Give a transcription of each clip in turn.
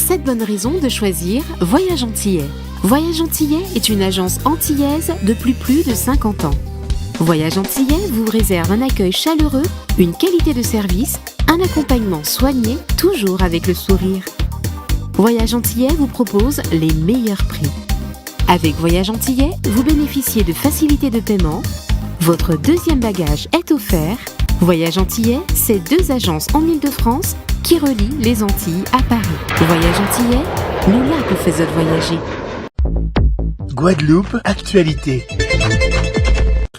7 bonnes raisons de choisir Voyage Antillais. Voyage Antillais est une agence antillaise depuis plus de 50 ans. Voyage Antillais vous réserve un accueil chaleureux, une qualité de service, un accompagnement soigné, toujours avec le sourire. Voyage Antillais vous propose les meilleurs prix. Avec Voyage Antillais, vous bénéficiez de facilités de paiement. Votre deuxième bagage est offert. Voyage Antillais, c'est 2 agences en Île-de-France qui relient les Antilles à Paris. Voyage Antillais, nous là vous faisons voyager. Guadeloupe, actualité.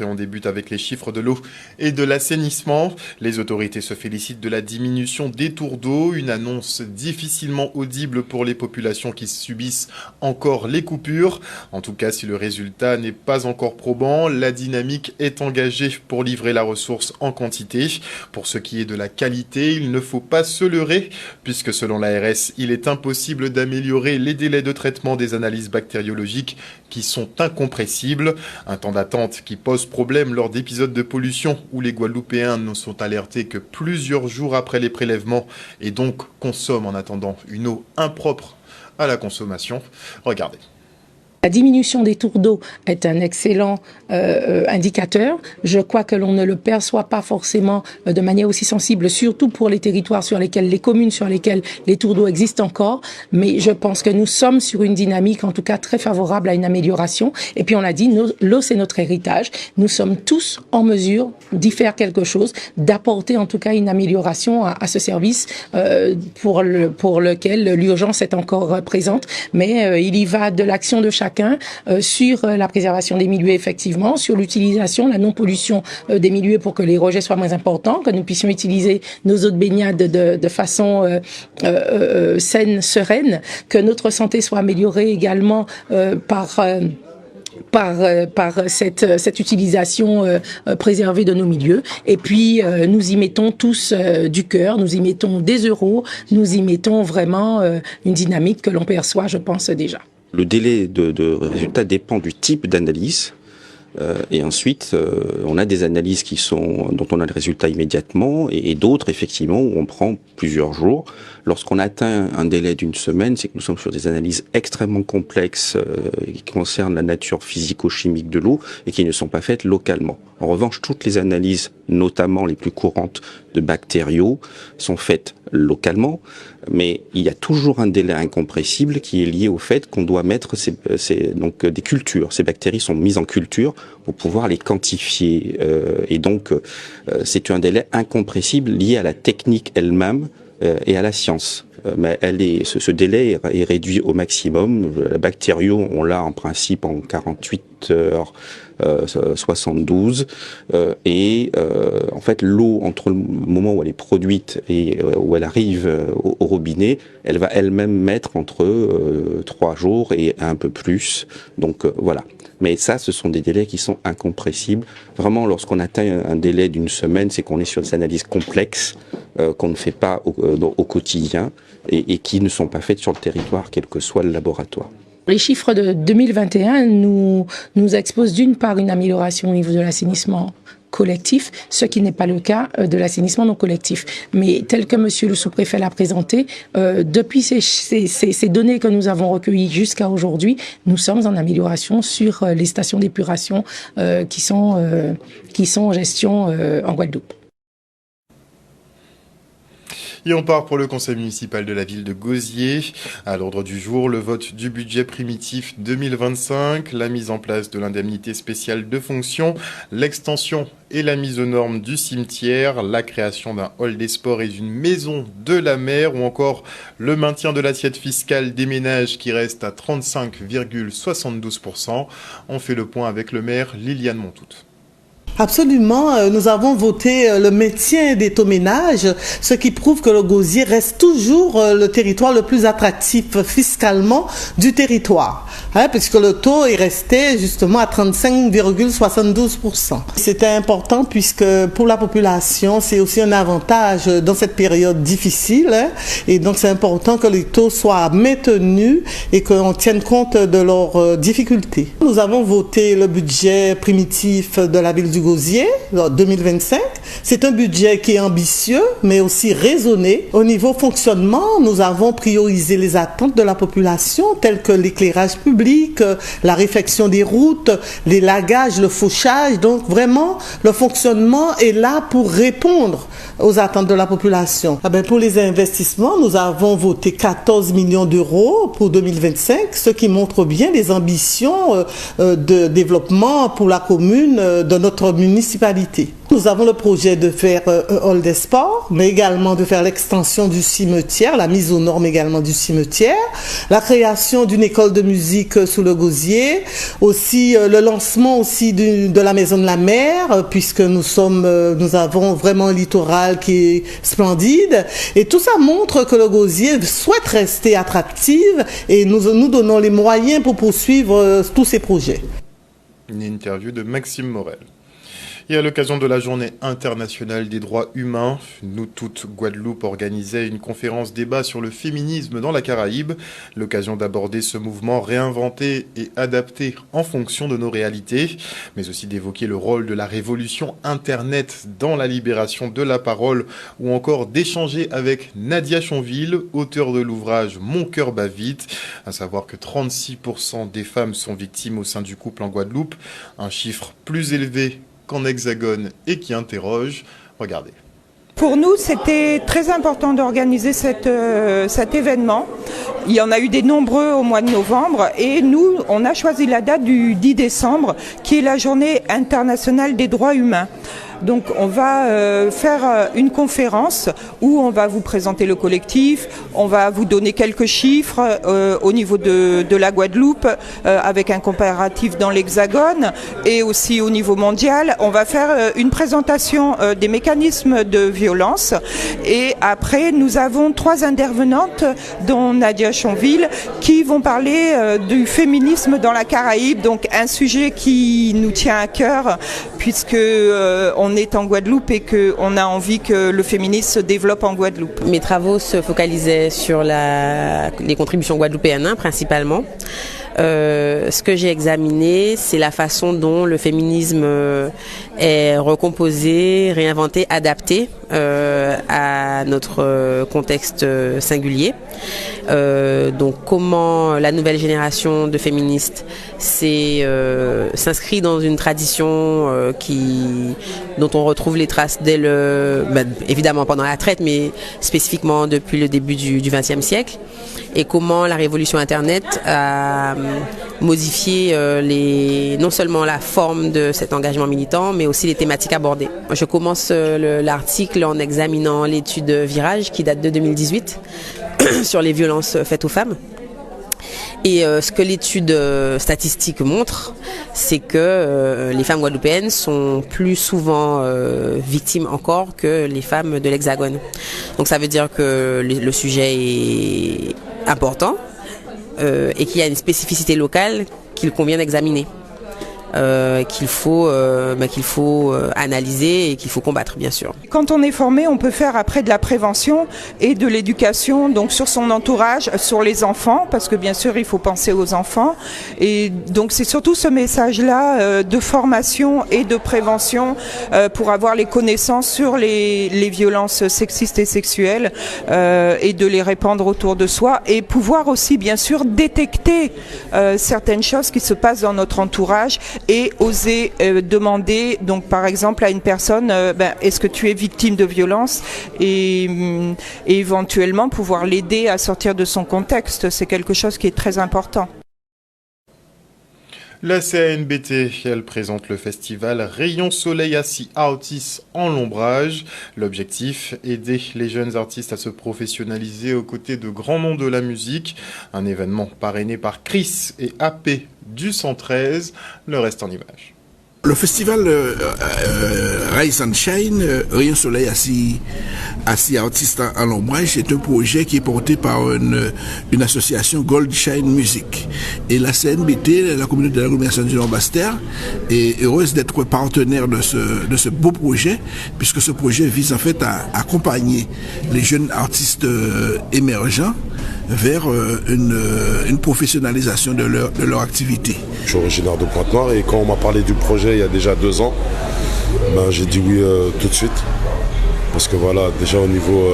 On débute avec les chiffres de l'eau et de l'assainissement. Les autorités se félicitent de la diminution des tours d'eau, une annonce difficilement audible pour les populations qui subissent encore les coupures. En tout cas, si le résultat n'est pas encore probant, la dynamique est engagée pour livrer la ressource en quantité. Pour ce qui est de la qualité, il ne faut pas se leurrer, puisque selon l'ARS, il est impossible d'améliorer les délais de traitement des analyses bactériologiques qui sont incompressibles. Un temps d'attente qui pose problème lors d'épisodes de pollution où les Guadeloupéens ne sont alertés que plusieurs jours après les prélèvements et donc consomment en attendant une eau impropre à la consommation. Regardez. La diminution des tours d'eau est un excellent indicateur. Je crois que l'on ne le perçoit pas forcément de manière aussi sensible, surtout pour les territoires sur lesquels, les communes sur lesquelles les tours d'eau existent encore. Mais je pense que nous sommes sur une dynamique, en tout cas très favorable à une amélioration. Et puis on l'a dit, l'eau c'est notre héritage. Nous sommes tous en mesure d'y faire quelque chose, d'apporter en tout cas une amélioration à ce service pour lequel l'urgence est encore présente. Mais il y va de l'action de chacun sur la préservation des milieux effectivement, sur l'utilisation, la non-pollution des milieux pour que les rejets soient moins importants, que nous puissions utiliser nos eaux de baignade de façon saine, sereine, que notre santé soit améliorée également par cette utilisation préservée de nos milieux. Et puis, nous y mettons tous du cœur, nous y mettons des euros, nous y mettons vraiment une dynamique que l'on perçoit, je pense, déjà. Le délai de résultat dépend du type d'analyse. Et ensuite, on a des analyses dont on a le résultat immédiatement et d'autres, effectivement, où on prend plusieurs jours. Lorsqu'on atteint un délai d'une semaine, c'est que nous sommes sur des analyses extrêmement complexes qui concernent la nature physico-chimique de l'eau et qui ne sont pas faites localement. En revanche, toutes les analyses, notamment les plus courantes de bactériaux, sont faites localement, mais il y a toujours un délai incompressible qui est lié au fait qu'on doit mettre donc des cultures. Ces bactéries sont mises en culture pour pouvoir les quantifier. Et donc, c'est un délai incompressible lié à la technique elle-même et à la science. Mais ce délai est réduit au maximum. La bactério, on l'a en principe en 48 heures, 72. En fait, l'eau, entre le moment où elle est produite et où elle arrive au robinet, elle va elle-même mettre entre 3 jours et un peu plus. Donc voilà. Mais ça, ce sont des délais qui sont incompressibles. Vraiment, lorsqu'on atteint un délai d'une semaine, c'est qu'on est sur des analyses complexes qu'on ne fait pas au quotidien et qui ne sont pas faites sur le territoire, quel que soit le laboratoire. Les chiffres de 2021 nous exposent d'une part une amélioration au niveau de l'assainissement collectif, ce qui n'est pas le cas de l'assainissement non collectif. Mais tel que monsieur le sous-préfet l'a présenté, depuis ces données que nous avons recueillies jusqu'à aujourd'hui, nous sommes en amélioration sur les stations d'épuration qui sont en gestion en Guadeloupe. Et on part pour le conseil municipal de la ville de Gosier. À l'ordre du jour, le vote du budget primitif 2025, la mise en place de l'indemnité spéciale de fonction, l'extension et la mise aux normes du cimetière, la création d'un hall des sports et d'une maison de la mer ou encore le maintien de l'assiette fiscale des ménages qui reste à 35,72%. On fait le point avec le maire Liliane Montout. Absolument, nous avons voté le maintien des taux ménages, ce qui prouve que le Gosier reste toujours le territoire le plus attractif fiscalement du territoire, puisque le taux est resté justement à 35,72%. C'était important puisque pour la population, c'est aussi un avantage dans cette période difficile, et donc c'est important que les taux soient maintenus et qu'on tienne compte de leurs difficultés. Nous avons voté le budget primitif de la ville du Gosier Gosier, 2025. C'est un budget qui est ambitieux, mais aussi raisonné. Au niveau fonctionnement, nous avons priorisé les attentes de la population, telles que l'éclairage public, la réfection des routes, l'élagage, le fauchage. Donc vraiment, le fonctionnement est là pour répondre aux attentes de la population. Pour les investissements, nous avons voté 14 millions d'euros pour 2025, ce qui montre bien les ambitions de développement pour la commune de notre municipalité. Nous avons le projet de faire un hall des sports, mais également de faire l'extension du cimetière, la mise aux normes également du cimetière, la création d'une école de musique sous le Gosier, aussi le lancement aussi de la maison de la mer, puisque nous avons vraiment un littoral qui est splendide, et tout ça montre que le Gosier souhaite rester attractive et nous donnons les moyens pour poursuivre tous ces projets. Une interview de Maxime Morel. Et à l'occasion de la Journée internationale des droits humains, Nous Toutes Guadeloupe organisait une conférence débat sur le féminisme dans la Caraïbe. L'occasion d'aborder ce mouvement réinventé et adapté en fonction de nos réalités, mais aussi d'évoquer le rôle de la révolution Internet dans la libération de la parole, ou encore d'échanger avec Nadia Chonville, auteure de l'ouvrage Mon cœur bat vite, à savoir que 36% des femmes sont victimes au sein du couple en Guadeloupe, un chiffre plus élevé qu'en Hexagone et qui interroge. Regardez. Pour nous, c'était très important d'organiser cet événement. Il y en a eu des nombreux au mois de novembre et nous, on a choisi la date du 10 décembre qui est la Journée internationale des droits humains. Donc on va faire une conférence où on va vous présenter le collectif, on va vous donner quelques chiffres au niveau de la Guadeloupe avec un comparatif dans l'Hexagone et aussi au niveau mondial. On va faire une présentation des mécanismes de violence et après nous avons 3 intervenantes dont Nadia Chonville qui vont parler du féminisme dans la Caraïbe, donc un sujet qui nous tient à cœur puisque on est en Guadeloupe et qu'on a envie que le féminisme se développe en Guadeloupe. Mes travaux se focalisaient sur les contributions guadeloupéennes principalement. Ce que j'ai examiné, c'est la façon dont le féminisme est recomposé, réinventé, adapté à notre contexte singulier. Donc comment la nouvelle génération de féministes s'inscrit dans une tradition dont on retrouve les traces dès évidemment pendant la traite, mais spécifiquement depuis le début du XXe siècle, et comment la révolution Internet a modifié non seulement la forme de cet engagement militant, mais aussi les thématiques abordées. Je commence l'article en examinant l'étude Virage qui date de 2018 sur les violences faites aux femmes. Et ce que l'étude statistique montre, c'est que les femmes guadeloupéennes sont plus souvent victimes encore que les femmes de l'Hexagone. Donc ça veut dire que le sujet est important et qu'il y a une spécificité locale qu'il convient d'examiner. Qu'il faut analyser et qu'il faut combattre, bien sûr. Quand on est formé, on peut faire après de la prévention et de l'éducation, donc sur son entourage, sur les enfants, parce que bien sûr il faut penser aux enfants. Et donc c'est surtout ce message-là de formation et de prévention pour avoir les connaissances sur les violences sexistes et sexuelles et de les répandre autour de soi et pouvoir aussi bien sûr détecter certaines choses qui se passent dans notre entourage et oser demander, donc par exemple à une personne, est-ce que tu es victime de violence et éventuellement pouvoir l'aider à sortir de son contexte. C'est quelque chose qui est très important. La CANBT, elle présente le festival Rayon Soleil Assis Artistes en Lombrage. L'objectif, aider les jeunes artistes à se professionnaliser aux côtés de grands noms de la musique. Un événement parrainé par Chris et AP du 113. Le reste en images. Le festival Rise and Shine, Rayon Soleil Assis Artistes en Lombrage, c'est un projet qui est porté par une association Gold Shine Music. Et la CNBT, la communauté de l'agglomération du Nord-Bastère, est heureuse d'être partenaire de ce beau projet, puisque ce projet vise en fait à accompagner les jeunes artistes émergents vers une professionnalisation de leur activité. Je suis originaire de Pointe-Noire et quand on m'a parlé du projet il y a déjà 2 ans, J'ai dit oui tout de suite. Parce que voilà, déjà au niveau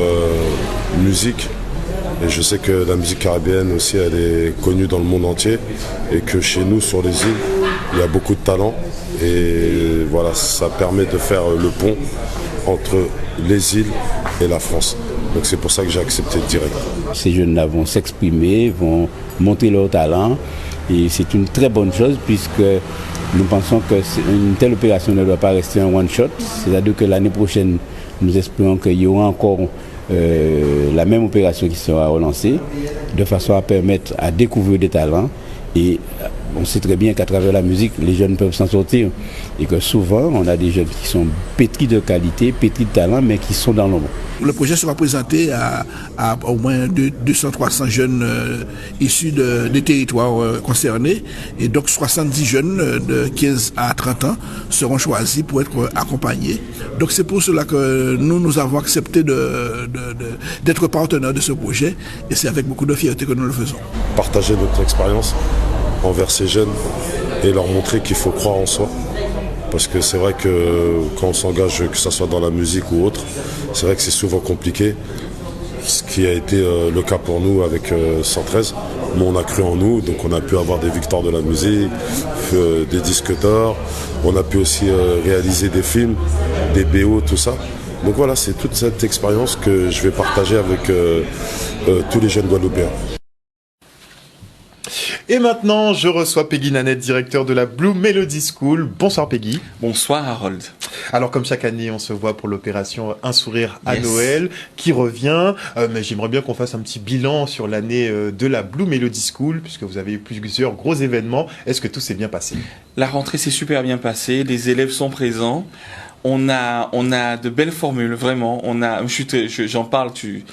musique, et je sais que la musique caribéenne aussi, elle est connue dans le monde entier. Et que chez nous, sur les îles, il y a beaucoup de talent. Et voilà, ça permet de faire le pont entre les îles et la France. Donc c'est pour ça que j'ai accepté direct. Ces jeunes-là vont s'exprimer, vont montrer leur talent. Et c'est une très bonne chose puisque nous pensons qu'une telle opération ne doit pas rester un one-shot. C'est-à-dire que l'année prochaine, nous espérons qu'il y aura encore la même opération qui sera relancée, de façon à permettre à découvrir des talents. Et on sait très bien qu'à travers la musique, les jeunes peuvent s'en sortir. Et que souvent, on a des jeunes qui sont pétris de qualité, pétris de talent, mais qui sont dans l'ombre. Le projet sera présenté à au moins 200-300 jeunes issus des territoires concernés. Et donc 70 jeunes de 15 à 30 ans seront choisis pour être accompagnés. Donc c'est pour cela que nous avons accepté d'être partenaires de ce projet. Et c'est avec beaucoup de fierté que nous le faisons. Partager notre expérience envers ces jeunes et leur montrer qu'il faut croire en soi. Parce que c'est vrai que quand on s'engage, que ce soit dans la musique ou autre, c'est vrai que c'est souvent compliqué. Ce qui a été le cas pour nous avec 113. Nous, on a cru en nous, donc on a pu avoir des victoires de la musique, des disques d'or. On a pu aussi réaliser des films, des BO, tout ça. Donc voilà, c'est toute cette expérience que je vais partager avec tous les jeunes Guadeloupéens. Et maintenant, je reçois Peggy Nanette, directeur de la Blue Melody School. Bonsoir Peggy. Bonsoir Harold. Alors comme chaque année, on se voit pour l'opération Un sourire à Noël qui revient. Mais j'aimerais bien qu'on fasse un petit bilan sur l'année de la Blue Melody School, puisque vous avez eu plusieurs gros événements. Est-ce que tout s'est bien passé? La rentrée s'est super bien passée, les élèves sont présents. On a de belles formules, vraiment. J'en parle, tu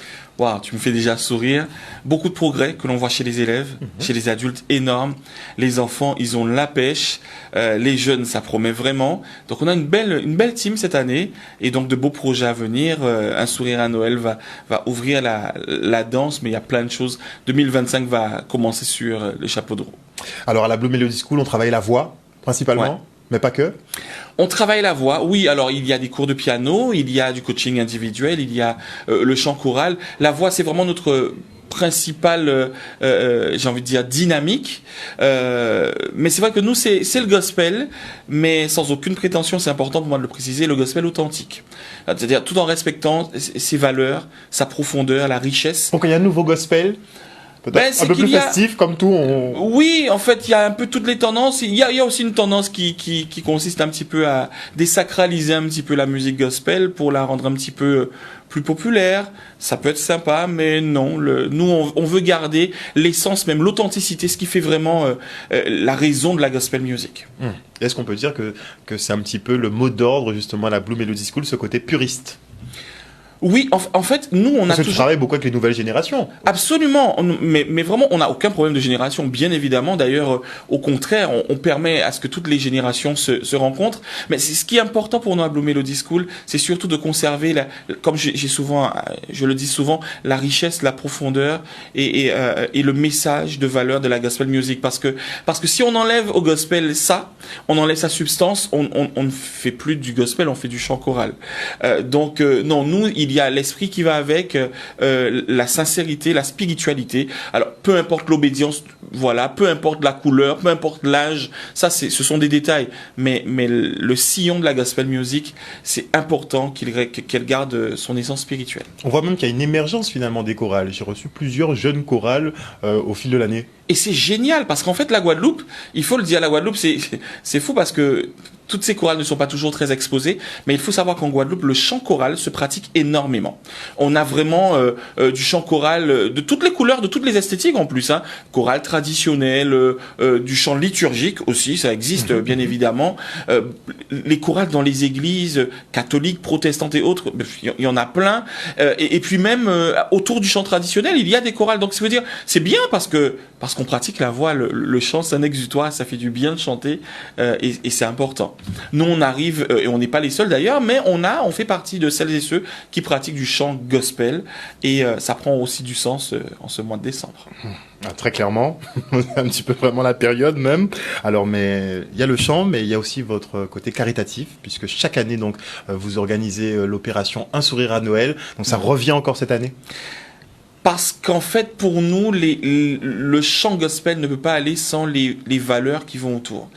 me fais déjà sourire. Beaucoup de progrès que l'on voit chez les élèves, chez les adultes, énormes. Les enfants, ils ont la pêche. Les jeunes, ça promet vraiment. Donc on a une belle team cette année et donc de beaux projets à venir. Un sourire à Noël va ouvrir la danse, mais il y a plein de choses. 2025 va commencer sur les chapeaux de roue. Alors à la Blue Melody School, on travaille la voix principalement, mais pas que. On travaille la voix, oui. Alors il y a des cours de piano, il y a du coaching individuel, il y a le chant choral. La voix, c'est vraiment notre principale, j'ai envie de dire, dynamique. Mais c'est vrai que nous, c'est le gospel, mais sans aucune prétention, c'est important pour moi de le préciser, le gospel authentique. C'est-à-dire tout en respectant ses valeurs, sa profondeur, la richesse. Donc il y a un nouveau gospel un peu plus festif, comme tout. Oui, en fait, il y a un peu toutes les tendances. Il y a aussi une tendance qui consiste un petit peu à désacraliser un petit peu la musique gospel pour la rendre un petit peu plus populaire. Ça peut être sympa, mais non. Nous, on veut garder l'essence, même l'authenticité, ce qui fait vraiment la raison de la gospel music. Est-ce qu'on peut dire que c'est un petit peu le mot d'ordre, justement, à la Blue Melody School, ce côté puriste? Oui, en fait, nous, on a toujours... tu travailles beaucoup avec les nouvelles générations. Absolument, mais vraiment, on n'a aucun problème de génération, bien évidemment. D'ailleurs, au contraire, on permet à ce que toutes les générations se rencontrent. Mais ce qui est important pour nous à Blue Melody School, c'est surtout de conserver, comme je le dis souvent, la richesse, la profondeur et le message de valeur de la gospel music. Parce que si on enlève au gospel ça, on enlève sa substance, on ne fait plus du gospel, on fait du chant choral. Donc, non, nous, il y a l'esprit qui va avec, la sincérité, la spiritualité. Alors, peu importe l'obédience, voilà, peu importe la couleur, peu importe l'âge, ça, ce sont des détails. Mais le sillon de la gospel music, c'est important qu'elle garde son essence spirituelle. On voit même qu'il y a une émergence finalement des chorales. J'ai reçu plusieurs jeunes chorales au fil de l'année. Et c'est génial parce qu'en fait, la Guadeloupe, il faut le dire, la Guadeloupe, c'est fou parce que toutes ces chorales ne sont pas toujours très exposées, mais il faut savoir qu'en Guadeloupe, le chant choral se pratique énormément. On a vraiment du chant choral de toutes les couleurs, de toutes les esthétiques en plus. Chorale traditionnel, du chant liturgique aussi, ça existe bien évidemment. Les chorales dans les églises catholiques, protestantes et autres, il y en a plein. Et puis même autour du chant traditionnel, il y a des chorales. Donc ça veut dire, c'est bien parce que parce qu'on pratique la voix, le chant, c'est un exutoire, ça fait du bien de chanter, et c'est important. Nous, on arrive, et on n'est pas les seuls d'ailleurs, mais on fait partie de celles et ceux qui pratiquent du chant gospel, et ça prend aussi du sens en ce mois de décembre. Très clairement, un petit peu vraiment la période même. Alors, mais il y a le chant, mais il y a aussi votre côté caritatif, puisque chaque année, donc, vous organisez l'opération Un sourire à Noël. Donc, ça revient encore cette année. Parce qu'en fait, pour nous, le chant gospel ne peut pas aller sans les valeurs qui vont autour.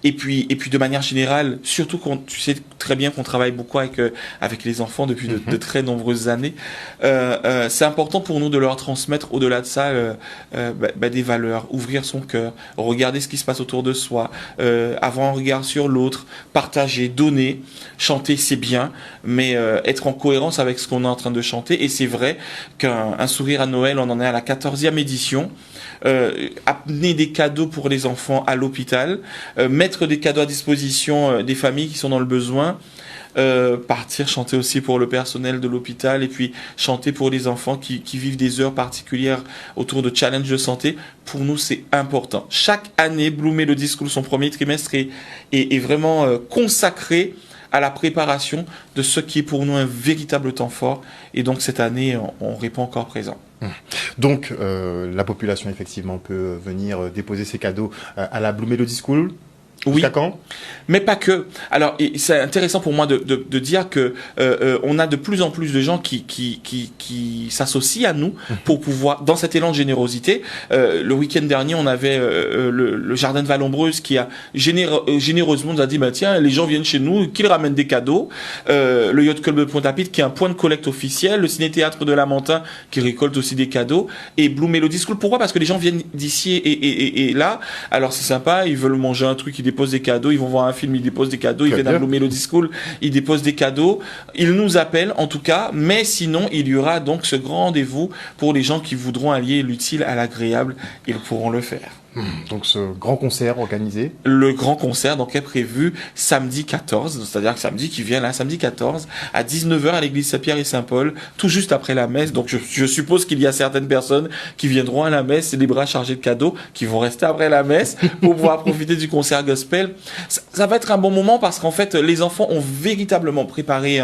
Et puis de manière générale, surtout quand tu sais très bien qu'on travaille beaucoup avec les enfants depuis de très nombreuses années, c'est important pour nous de leur transmettre au-delà de ça des valeurs, ouvrir son cœur, regarder ce qui se passe autour de soi, avoir un regard sur l'autre, partager, donner, chanter c'est bien, mais être en cohérence avec ce qu'on est en train de chanter. Et c'est vrai qu'un sourire à Noël, on en est à la 14e édition. Amener des cadeaux pour les enfants à l'hôpital, mettre des cadeaux à disposition des familles qui sont dans le besoin, partir chanter aussi pour le personnel de l'hôpital et puis chanter pour les enfants qui vivent des heures particulières autour de challenges de santé. Pour nous, c'est important. Chaque année, Blue Melody School, son premier trimestre est vraiment consacré à la préparation de ce qui est pour nous un véritable temps fort. Et donc, cette année, on répond encore présent. Donc, la population, effectivement, peut venir déposer ses cadeaux à la Blue Melody School. Oui, quand mais pas que. Alors, c'est intéressant pour moi de dire que on a de plus en plus de gens qui s'associent à nous pour pouvoir, dans cet élan de générosité. Le week-end dernier, on avait le Jardin de Vallombreuse qui a généreusement nous a dit tiens, les gens viennent chez nous, qu'ils ramènent des cadeaux. Le Yacht Club de Pointe-à-Pitre qui est un point de collecte officiel, le Ciné-Théâtre de Lamentin qui récolte aussi des cadeaux, et Blue Melody School. Pourquoi ? Parce que les gens viennent d'ici et là. Alors c'est sympa, ils veulent manger un truc, ils déposent des cadeaux, ils vont voir un film, ils déposent des cadeaux, ils viennent à Blue Melody School, ils déposent des cadeaux, ils nous appellent en tout cas, mais sinon il y aura donc ce grand rendez-vous pour les gens qui voudront allier l'utile à l'agréable, ils pourront le faire. Donc ce grand concert organisé. Le grand concert donc est prévu samedi 14, c'est-à-dire que samedi qui vient là, samedi 14 à 19h à l'église Saint-Pierre et Saint-Paul, tout juste après la messe. Donc je suppose qu'il y a certaines personnes qui viendront à la messe et les bras chargés de cadeaux, qui vont rester après la messe pour pouvoir profiter du concert gospel. Ça va être un bon moment parce qu'en fait les enfants ont véritablement préparé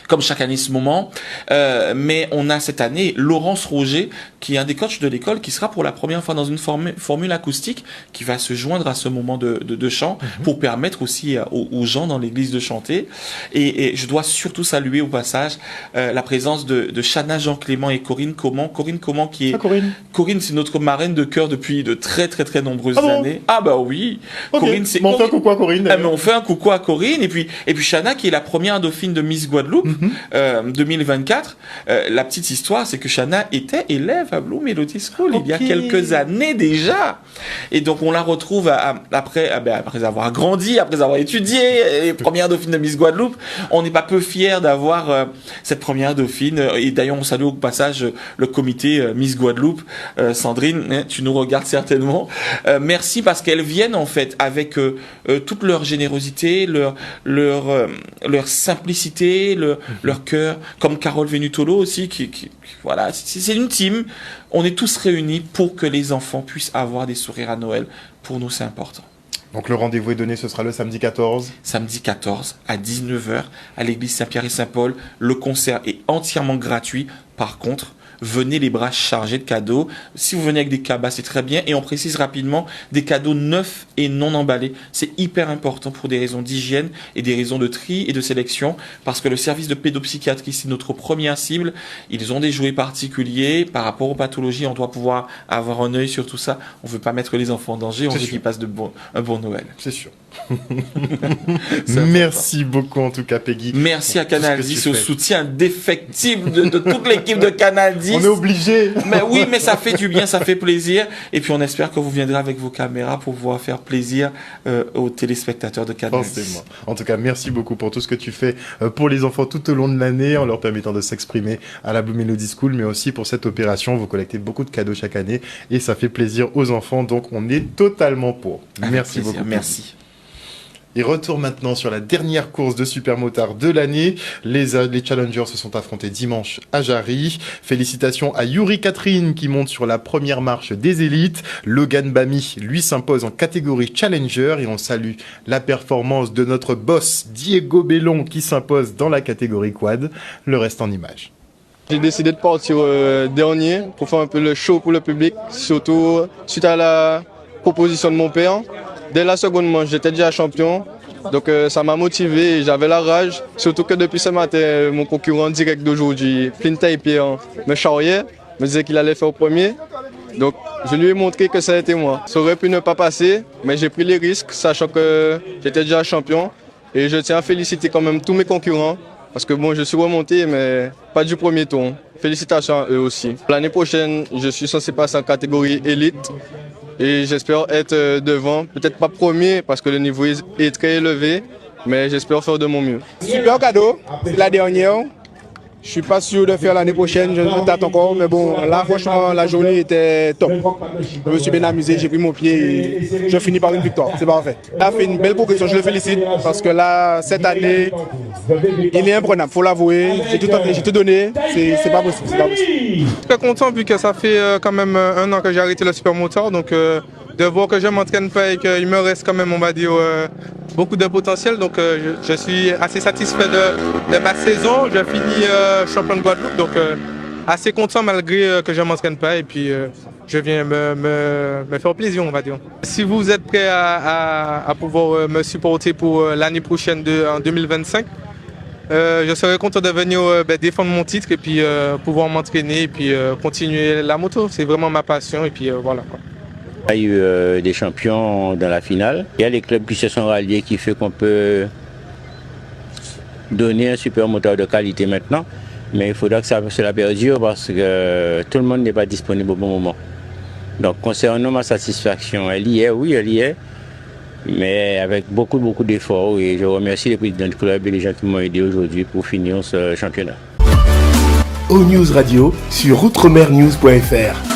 comme chaque année ce moment, mais on a cette année Laurence Roger, qui est un des coachs de l'école, qui sera pour la première fois dans une formule acoustique, qui va se joindre à ce moment de chant, pour permettre aussi aux gens dans l'église de chanter. Et je dois surtout saluer au passage la présence de Chana Jean-Clément et Corinne Comment. Corinne Comment qui est... Corinne, c'est notre marraine de chœur depuis de très très très nombreuses années. Ah bah oui. Okay. Corinne, c'est... Mais on fait un coucou à Corinne. Mais on fait un coucou à Corinne. Et puis Chana, qui est la première dauphine de Miss Guadeloupe, 2024. La petite histoire, c'est que Chana était élève à Blue Melody School il y a quelques années déjà. Et donc on la retrouve après avoir grandi, après avoir étudié, première dauphine de Miss Guadeloupe. On n'est pas peu fiers d'avoir cette première dauphine. Et d'ailleurs on salue au passage le comité Miss Guadeloupe. Sandrine, tu nous regardes certainement. Merci parce qu'elles viennent en fait avec toute leur générosité, leur simplicité, leur cœur, comme Carole Venutolo aussi, voilà, c'est une team. On est tous réunis pour que les enfants puissent avoir des sourires à Noël. Pour nous, c'est important. Donc le rendez-vous est donné, ce sera le samedi 14. Samedi 14 à 19h à l'église Saint-Pierre et Saint-Paul. Le concert est entièrement gratuit. Par contre, venez les bras chargés de cadeaux. Si vous venez avec des cabas, c'est très bien. Et on précise rapidement, des cadeaux neufs et non emballés. C'est hyper important pour des raisons d'hygiène et des raisons de tri et de sélection. Parce que le service de pédopsychiatrie, c'est notre première cible. Ils ont des jouets particuliers. Par rapport aux pathologies, on doit pouvoir avoir un œil sur tout ça. On ne veut pas mettre les enfants en danger. On veut qu'ils passent un bon Noël. C'est sûr. Merci beaucoup en tout cas, Peggy. Merci à Canal 10, au soutien indéfectible de toute l'équipe de Canal 10. On est obligé. Mais oui, mais ça fait du bien, ça fait plaisir. Et puis on espère que vous viendrez avec vos caméras pour pouvoir faire plaisir aux téléspectateurs de Canal 10. En tout cas, merci beaucoup pour tout ce que tu fais pour les enfants tout au long de l'année, en leur permettant de s'exprimer à la Blue Melody School, mais aussi pour cette opération. Vous collectez beaucoup de cadeaux chaque année et ça fait plaisir aux enfants, donc on est totalement pour. Merci beaucoup. Merci. Et retour maintenant sur la dernière course de supermotard de l'année. Les Challengers se sont affrontés dimanche à Jarry. Félicitations à Yuri Catherine qui monte sur la première marche des élites. Logan Bamy, lui, s'impose en catégorie Challenger et on salue la performance de notre boss Diego Bellon qui s'impose dans la catégorie quad. Le reste en images. J'ai décidé de partir dernier pour faire un peu le show pour le public, surtout suite à la proposition de mon père. Dès la seconde manche, j'étais déjà champion, donc ça m'a motivé et j'avais la rage. Surtout que depuis ce matin, mon concurrent direct d'aujourd'hui, Flynn Taipei, me charriait, me disait qu'il allait faire au premier. Donc je lui ai montré que ça a été moi. Ça aurait pu ne pas passer, mais j'ai pris les risques, sachant que j'étais déjà champion. Et je tiens à féliciter quand même tous mes concurrents, parce que bon, je suis remonté, mais pas du premier tour. Félicitations à eux aussi. L'année prochaine, je suis censé passer en catégorie élite. Et j'espère être devant, peut-être pas premier parce que le niveau est très élevé, mais j'espère faire de mon mieux. Super cadeau, c'est la dernière. Je suis pas sûr de faire l'année prochaine, je me tâte encore, mais bon, là franchement la journée était top. Je me suis bien amusé, j'ai pris mon pied et je finis par une victoire, c'est parfait. Il a fait une belle progression, je le félicite parce que là, cette année, il est imprenable, faut l'avouer. J'ai tout donné, c'est pas possible, c'est pas possible. Je suis très content vu que ça fait quand même 1 an que j'ai arrêté le supermotard, donc de voir que je m'entraîne pas et qu'il me reste quand même, on va dire, beaucoup de potentiel. Donc je suis assez satisfait de ma saison. Je finis champion de Guadeloupe, donc assez content malgré que je ne m'entraîne pas. Et puis je viens me faire plaisir, on va dire. Si vous êtes prêts à pouvoir me supporter pour l'année prochaine en 2025, je serais content de venir défendre mon titre et puis pouvoir m'entraîner et puis continuer la moto. C'est vraiment ma passion et puis voilà quoi. Il y a eu des champions dans la finale. Il y a les clubs qui se sont ralliés qui fait qu'on peut donner un supermoteur de qualité maintenant. Mais il faudra que cela perdure parce que tout le monde n'est pas disponible au bon moment. Donc concernant ma satisfaction, elle y est, oui, elle y est. Mais avec beaucoup d'efforts. Et je remercie les présidents du club et les gens qui m'ont aidé aujourd'hui pour finir ce championnat. O-News Radio sur outremernews.fr.